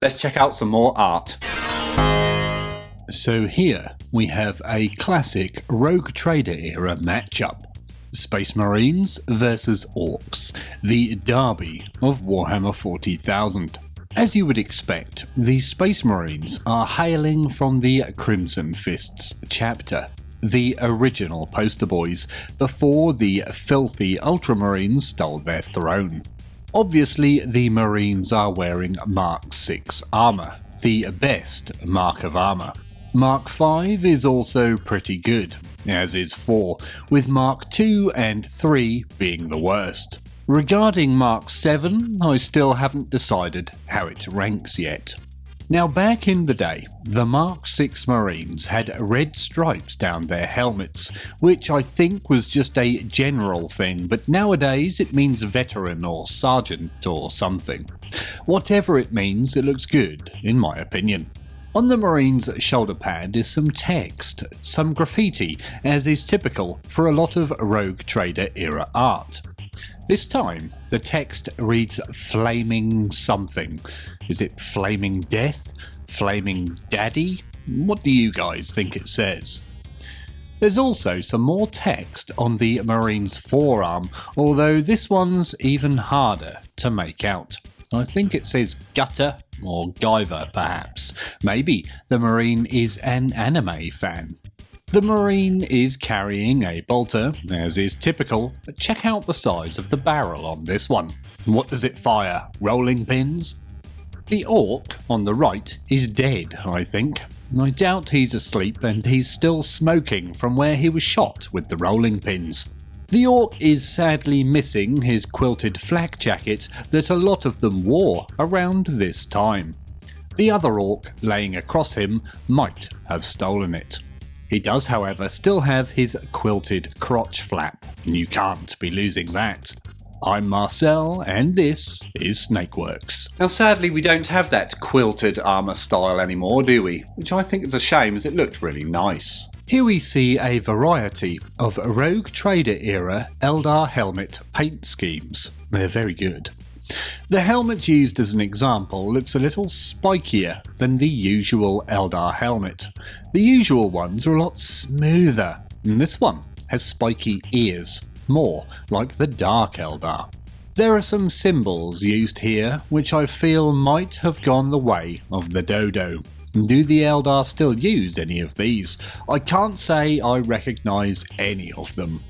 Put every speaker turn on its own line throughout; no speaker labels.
Let's check out some more art.
So here we have a classic Rogue Trader era matchup. Space Marines versus Orcs, the derby of Warhammer 40,000. As you would expect, the Space Marines are hailing from the Crimson Fists chapter, the original poster boys, before the filthy Ultramarines stole their throne. Obviously, the Marines are wearing Mark 6 armour, the best mark of armour. Mark 5 is also pretty good, as is 4, with Mark 2 and 3 being the worst. Regarding Mark 7, I still haven't decided how it ranks yet. Now back in the day, the Mark 6 Marines had red stripes down their helmets, which I think was just a general thing, but nowadays it means veteran or sergeant or something. Whatever it means, it looks good, in my opinion. On the Marine's shoulder pad is some text, some graffiti, as is typical for a lot of Rogue Trader era art. This time, the text reads Flaming something. Is it Flaming Death? Flaming Daddy? What do you guys think it says? There's also some more text on the Marine's forearm, although this one's even harder to make out. I think it says Gutter or Guyver perhaps. Maybe the Marine is an anime fan. The Marine is carrying a bolter, as is typical, but check out the size of the barrel on this one. What does it fire? Rolling pins? The Orc on the right is dead, I think. I doubt he's asleep and he's still smoking from where he was shot with the rolling pins. The Orc is sadly missing his quilted flak jacket that a lot of them wore around this time. The other Orc laying across him might have stolen it. He does, however, still have his quilted crotch flap, and you can't be losing that. I'm Marcel, and this is Snakeworks.
Now sadly we don't have that quilted armour style anymore, do we? Which I think is a shame, as it looked really nice.
Here we see a variety of Rogue Trader era Eldar helmet paint schemes. They're very good. The helmet used as an example looks a little spikier than the usual Eldar helmet. The usual ones are a lot smoother, and this one has spiky ears, more like the Dark Eldar. There are some symbols used here which I feel might have gone the way of the dodo. Do the Eldar still use any of these? I can't say I recognise any of them.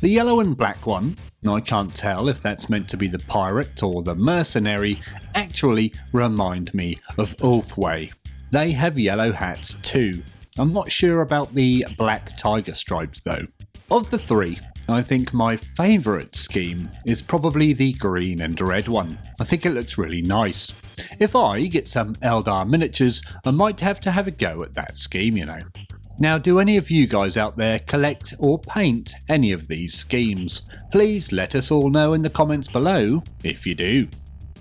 The yellow and black one, I can't tell if that's meant to be the pirate or the mercenary, actually remind me of Ulthway. They have yellow hats too. I'm not sure about the black tiger stripes though. Of the three, I think my favourite scheme is probably the green and red one. I think it looks really nice. If I get some Eldar miniatures, I might have to have a go at that scheme, you know. Now, do any of you guys out there collect or paint any of these schemes? Please let us all know in the comments below if you do.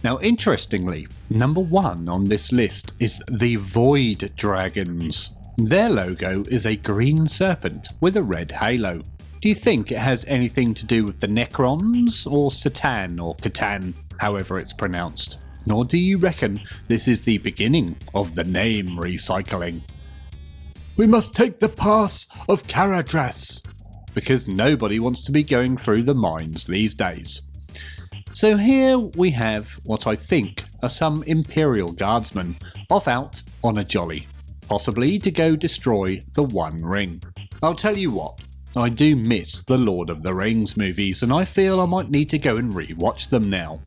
Now, interestingly, number 1 on this list is the Void Dragons. Their logo is a green serpent with a red halo. Do you think it has anything to do with the Necrons, or Satan, or Catan, however it's pronounced? Or do you reckon this is the beginning of the name recycling? We must take the pass of Caradras, because nobody wants to be going through the mines these days. So here we have what I think are some Imperial guardsmen off out on a jolly, possibly to go destroy the One Ring. I'll tell you what, I do miss the Lord of the Rings movies, and I feel I might need to go and re-watch them now.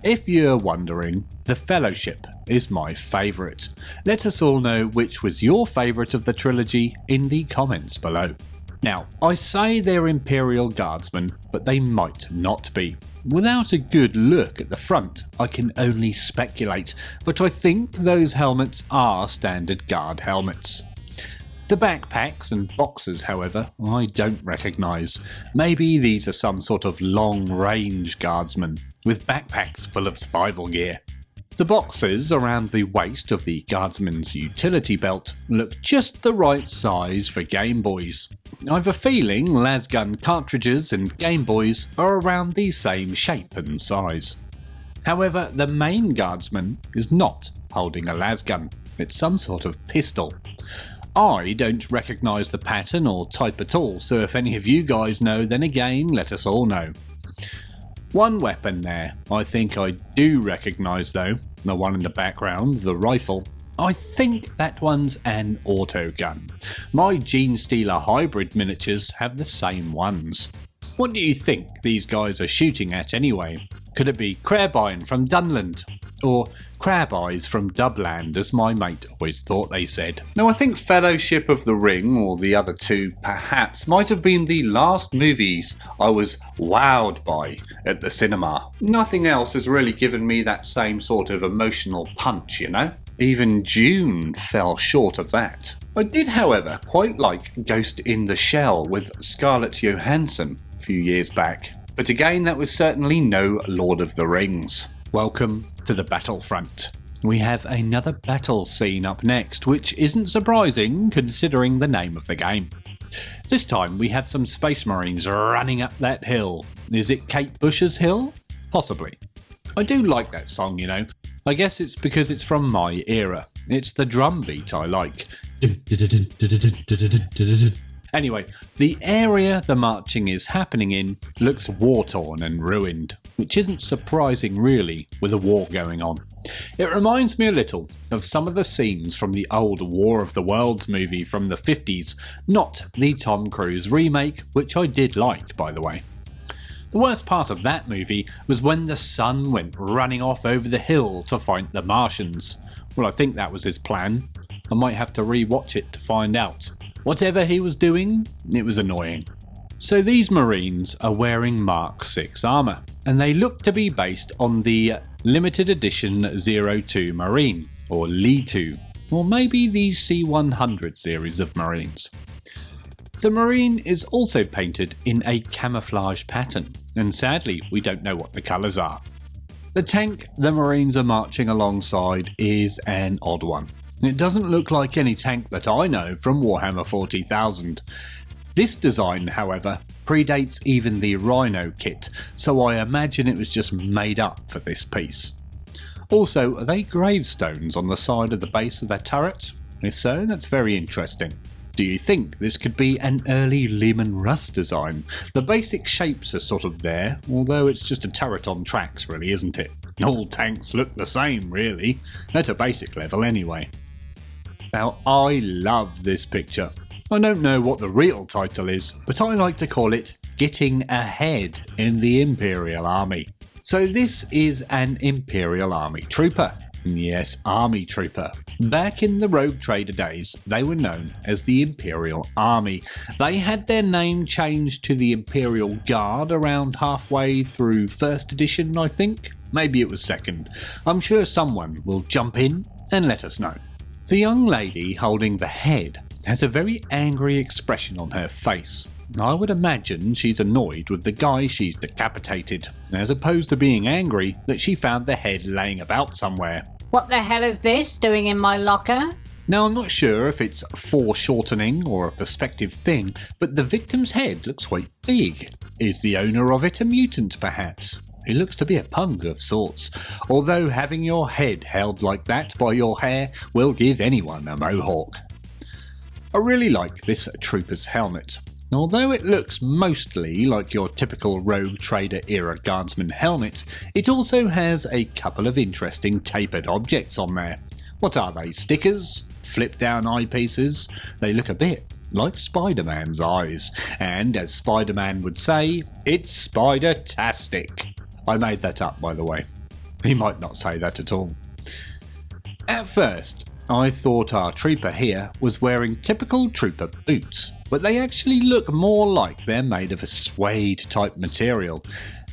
If you're wondering, The Fellowship is my favourite. Let us all know which was your favourite of the trilogy in the comments below. Now, I say they're Imperial guardsmen, but they might not be. Without a good look at the front, I can only speculate, but I think those helmets are standard guard helmets. The backpacks and boxes, however, I don't recognise. Maybe these are some sort of long-range guardsmen, with backpacks full of survival gear. The boxes around the waist of the guardsman's utility belt look just the right size for Game Boys. I've a feeling lasgun cartridges and Game Boys are around the same shape and size. However, the main guardsman is not holding a lasgun, it's some sort of pistol. I don't recognise the pattern or type at all, so if any of you guys know, then again, let us all know. One weapon there, I think I do recognise though, the one in the background, the rifle. I think that one's an auto gun. My Gene Stealer hybrid miniatures have the same ones. What do you think these guys are shooting at anyway? Could it be Crabine from Dunland? Or Crab Eyes from Dubland, as my mate always thought they said.
Now I think Fellowship of the Ring, or the other two perhaps, might have been the last movies I was wowed by at the cinema. Nothing else has really given me that same sort of emotional punch, you know? Even Dune fell short of that. I did, however, quite like Ghost in the Shell with Scarlett Johansson a few years back. But again, that was certainly no Lord of the Rings.
Welcome to the battlefront. We have another battle scene up next, which isn't surprising considering the name of the game. This time we have some Space Marines running up that hill. Is it Kate Bush's hill? Possibly. I do like that song, you know. I guess it's because it's from my era. It's the drum beat I like. Anyway, the area the marching is happening in looks war-torn and ruined, which isn't surprising really with a war going on. It reminds me a little of some of the scenes from the old War of the Worlds movie from the 50s, not the Tom Cruise remake, which I did like, by the way. The worst part of that movie was when the son went running off over the hill to fight the Martians. Well, I think that was his plan. I might have to re-watch it to find out. Whatever he was doing, it was annoying. So these Marines are wearing Mark 6 armour, and they look to be based on the limited edition 02 Marine, or Li-2, or maybe the C100 series of Marines. The Marine is also painted in a camouflage pattern, and sadly we don't know what the colours are. The tank the Marines are marching alongside is an odd one. It doesn't look like any tank that I know from Warhammer 40,000. This design, however, predates even the Rhino kit, so I imagine it was just made up for this piece. Also, are they gravestones on the side of the base of their turret? If so, that's very interesting. Do you think this could be an early Lehman Russ design? The basic shapes are sort of there, although it's just a turret on tracks really, isn't it? All tanks look the same really, at a basic level anyway. Now I love this picture. I don't know what the real title is, but I like to call it Getting Ahead in the Imperial Army. So this is an Imperial Army trooper. Yes, Army Trooper. Back in the Rogue Trader days, they were known as the Imperial Army. They had their name changed to the Imperial Guard around halfway through 1st edition, I think. Maybe it was 2nd. I'm sure someone will jump in and let us know. The young lady holding the head has a very angry expression on her face. I would imagine she's annoyed with the guy she's decapitated, as opposed to being angry that she found the head laying about somewhere.
What the hell is this doing in my locker?
Now I'm not sure if it's foreshortening or a perspective thing, but the victim's head looks quite big. Is the owner of it a mutant perhaps? He looks to be a pug of sorts, although having your head held like that by your hair will give anyone a mohawk. I really like this trooper's helmet. Although it looks mostly like your typical Rogue Trader era guardsman helmet, it also has a couple of interesting tapered objects on there. What are they, stickers? Flip down eyepieces? They look a bit like Spider-Man's eyes, and as Spider-Man would say, it's Spider-tastic. I made that up, by the way. He might not say that at all. At first, I thought our trooper here was wearing typical trooper boots, but they actually look more like they're made of a suede type material.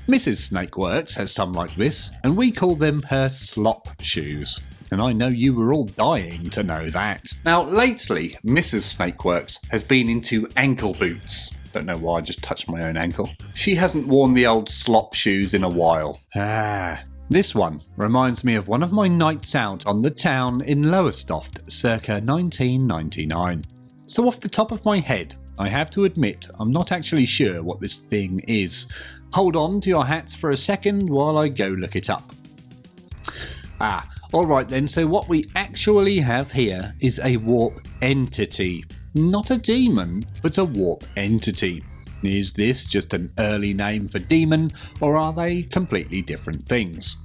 Mrs. Snakeworks has some like this, and we call them her slop shoes. And I know you were all dying to know that.
Now, lately, Mrs. Snakeworks has been into ankle boots. Don't know why I just touched my own ankle. She hasn't worn the old slop shoes in a while.
This one reminds me of one of my nights out on the town in Lowestoft circa 1999. So off the top of my head, I have to admit I'm not actually sure what this thing is. Hold on to your hats for a second while I go look it up. Alright then, so what we actually have here is a warp entity. Not a demon, but a warp entity. Is this just an early name for demon, or are they completely different things?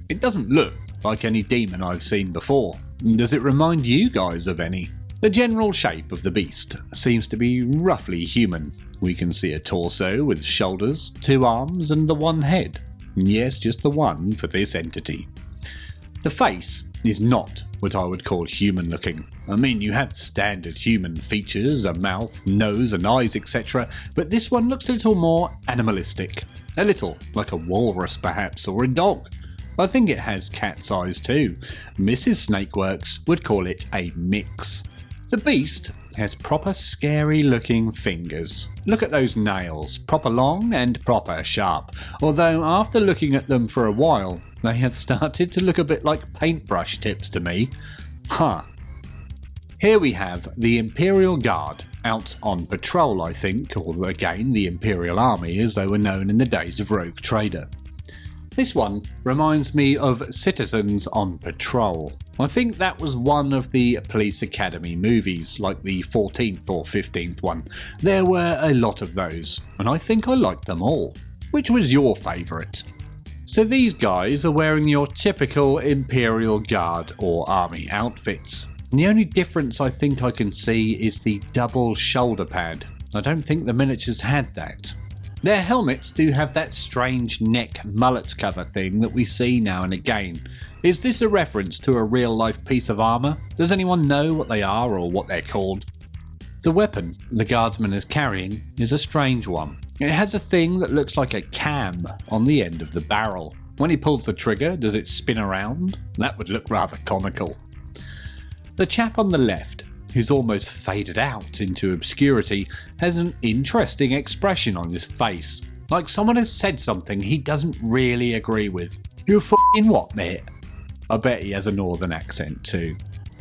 It doesn't look like any demon I've seen before. Does it remind you guys of any? The general shape of the beast seems to be roughly human. We can see a torso with shoulders, 2 arms and the one head. Yes, just the one for this entity. The face is not what I would call human looking. I mean, you have standard human features, a mouth, nose and eyes, etc., but this one looks a little more animalistic. A little like a walrus perhaps, or a dog. I think it has cat's eyes too. Mrs. Snakeworks would call it a mix. The beast has proper scary looking fingers. Look at those nails, proper long and proper sharp, although after looking at them for a while, they have started to look a bit like paintbrush tips to me. Here we have the Imperial Guard, out on patrol I think, or again the Imperial Army as they were known in the days of Rogue Trader. This one reminds me of Citizens on Patrol. I think that was one of the Police Academy movies, like the 14th or 15th one. There were a lot of those, and I think I liked them all. Which was your favourite? So these guys are wearing your typical Imperial Guard or Army outfits. The only difference I think I can see is the double shoulder pad. I don't think the miniatures had that. Their helmets do have that strange neck mullet cover thing that we see now and again. Is this a reference to a real life piece of armour? Does anyone know what they are or what they're called? The weapon the guardsman is carrying is a strange one. It has a thing that looks like a cam on the end of the barrel. When he pulls the trigger, does it spin around? That would look rather comical. The chap on the left, who's almost faded out into obscurity, has an interesting expression on his face. Like someone has said something he doesn't really agree with. You f***ing what, mate? I bet he has a northern accent too.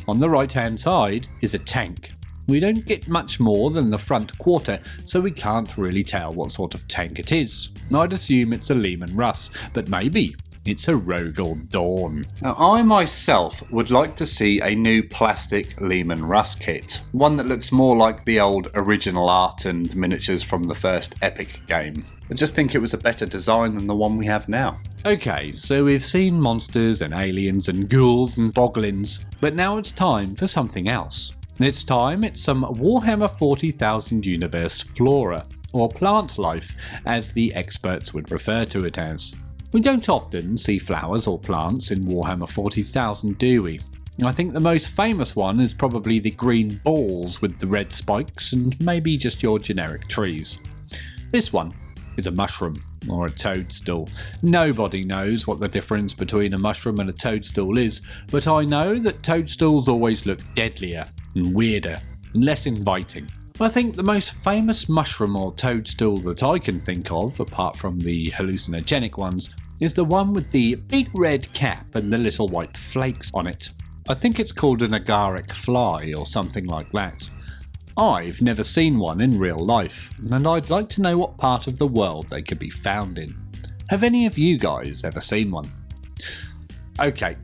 On the right hand side is a tank. We don't get much more than the front quarter, so we can't really tell what sort of tank it is. I'd assume it's a Lehman Russ, but maybe it's a Rogel Dawn.
Now, I myself would like to see a new plastic Lehman Russ kit, one that looks more like the old original art and miniatures from the first Epic game. I just think it was a better design than the one we have now.
Okay, so we've seen monsters and aliens and ghouls and boglins, but now it's time for something else. It's some Warhammer 40,000 universe flora, or plant life, as the experts would refer to it as. We don't often see flowers or plants in Warhammer 40,000, do we? I think the most famous one is probably the green balls with the red spikes and maybe just your generic trees. This one is a mushroom, or a toadstool. Nobody knows what the difference between a mushroom and a toadstool is, but I know that toadstools always look deadlier and weirder and less inviting. I think the most famous mushroom or toadstool that I can think of, apart from the hallucinogenic ones, is the one with the big red cap and the little white flakes on it. I think it's called an agaric fly or something like that. I've never seen one in real life, and I'd like to know what part of the world they could be found in. Have any of you guys ever seen one? Okay,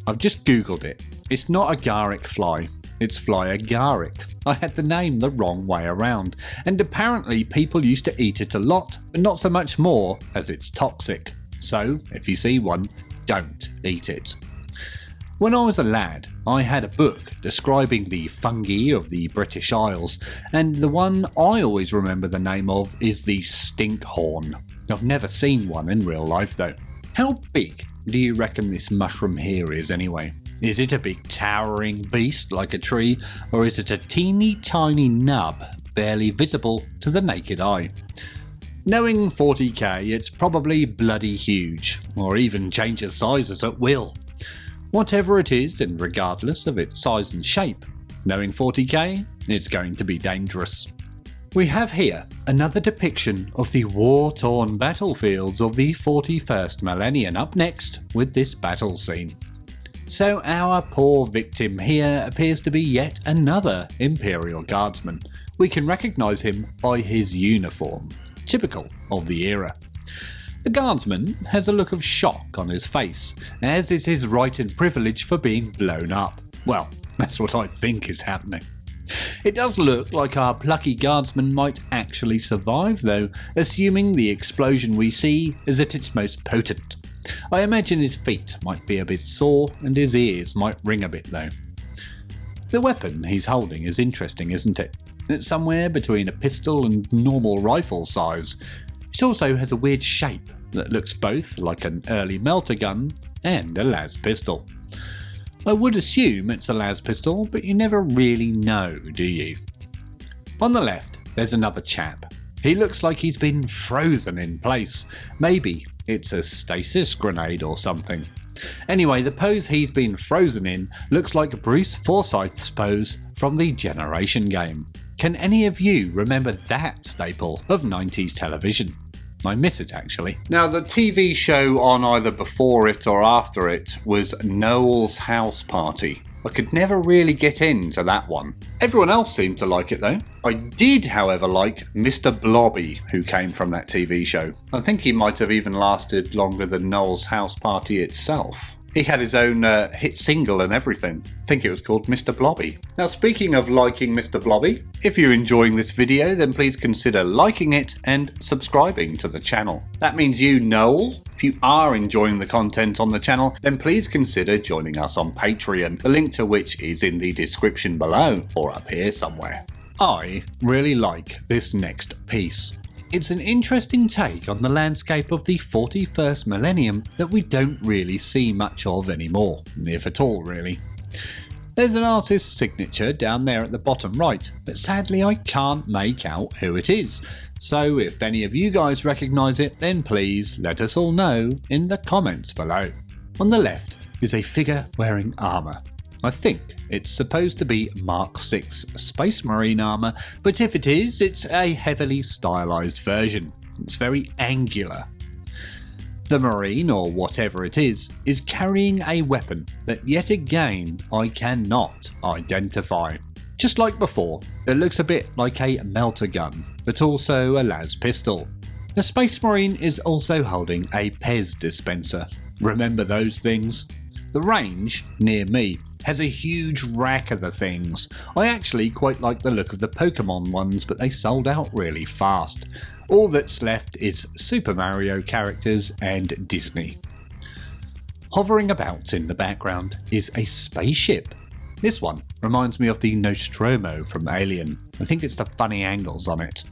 I've just googled it. It's not agaric fly, it's fly agaric. I had the name the wrong way around, and apparently people used to eat it a lot, but not so much more as it's toxic. So, if you see one, don't eat it. When I was a lad, I had a book describing the fungi of the British Isles, and the one I always remember the name of is the stinkhorn. I've never seen one in real life though. How big do you reckon this mushroom here is anyway? Is it a big towering beast like a tree, or is it a teeny tiny nub barely visible to the naked eye? Knowing 40k, it's probably bloody huge, or even changes sizes at will. Whatever it is, and regardless of its size and shape, knowing 40k, it's going to be dangerous. We have here another depiction of the war-torn battlefields of the 41st millennium up next with this battle scene. So our poor victim here appears to be yet another Imperial guardsman. We can recognise him by his uniform, typical of the era. The guardsman has a look of shock on his face, as is his right and privilege for being blown up. Well, that's what I think is happening. It does look like our plucky guardsman might actually survive though, assuming the explosion we see is at its most potent. I imagine his feet might be a bit sore and his ears might ring a bit though. The weapon he's holding is interesting, isn't it? It's somewhere between a pistol and normal rifle size. It also has a weird shape that looks both like an early melter gun and a las pistol. I would assume it's a las pistol, but you never really know, do you? On the left, there's another chap. He looks like he's been frozen in place. Maybe it's a stasis grenade or something. Anyway, the pose he's been frozen in looks like Bruce Forsyth's pose from the Generation game. Can any of you remember that staple of 90s television? I miss it actually.
Now, the TV show on either before it or after it was Noel's House Party. I could never really get into that one. Everyone else seemed to like it though. I did, however, like Mr. Blobby, who came from that TV show. I think he might have even lasted longer than Noel's House Party itself. He had his own hit single and everything. I think it was called Mr. Blobby. Now, speaking of liking Mr. Blobby, if you're enjoying this video, then please consider liking it and subscribing to the channel. That means you, Noel. If you are enjoying the content on the channel, then please consider joining us on Patreon, the link to which is in the description below or up here somewhere.
I really like this next piece. It's an interesting take on the landscape of the 41st millennium that we don't really see much of anymore, if at all really. There's an artist's signature down there at the bottom right, but sadly I can't make out who it is, so if any of you guys recognise it, then please let us all know in the comments below. On the left is a figure wearing armour. I think it's supposed to be Mark VI Space Marine armour, but if it is, it's a heavily stylised version. It's very angular. The Marine, or whatever it is carrying a weapon that yet again I cannot identify. Just like before, it looks a bit like a melter gun, but also a las pistol. The Space Marine is also holding a Pez dispenser. Remember those things? The range, near me, has a huge rack of the things. I actually quite like the look of the Pokemon ones, but they sold out really fast. All that's left is Super Mario characters and Disney. Hovering about in the background is a spaceship. This one reminds me of the Nostromo from Alien. I think it's the funny angles on it.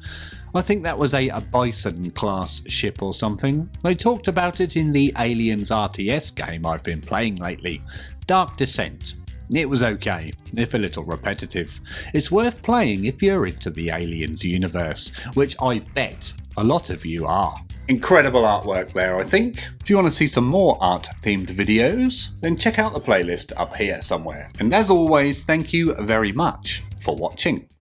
I think that was a Bison class ship or something. They talked about it in the Aliens RTS game I've been playing lately, Dark Descent. It was okay, if a little repetitive. It's worth playing if you're into the Aliens universe, which I bet a lot of you are.
Incredible artwork there, I think. If you want to see some more art-themed videos, then check out the playlist up here somewhere. And as always, thank you very much for watching.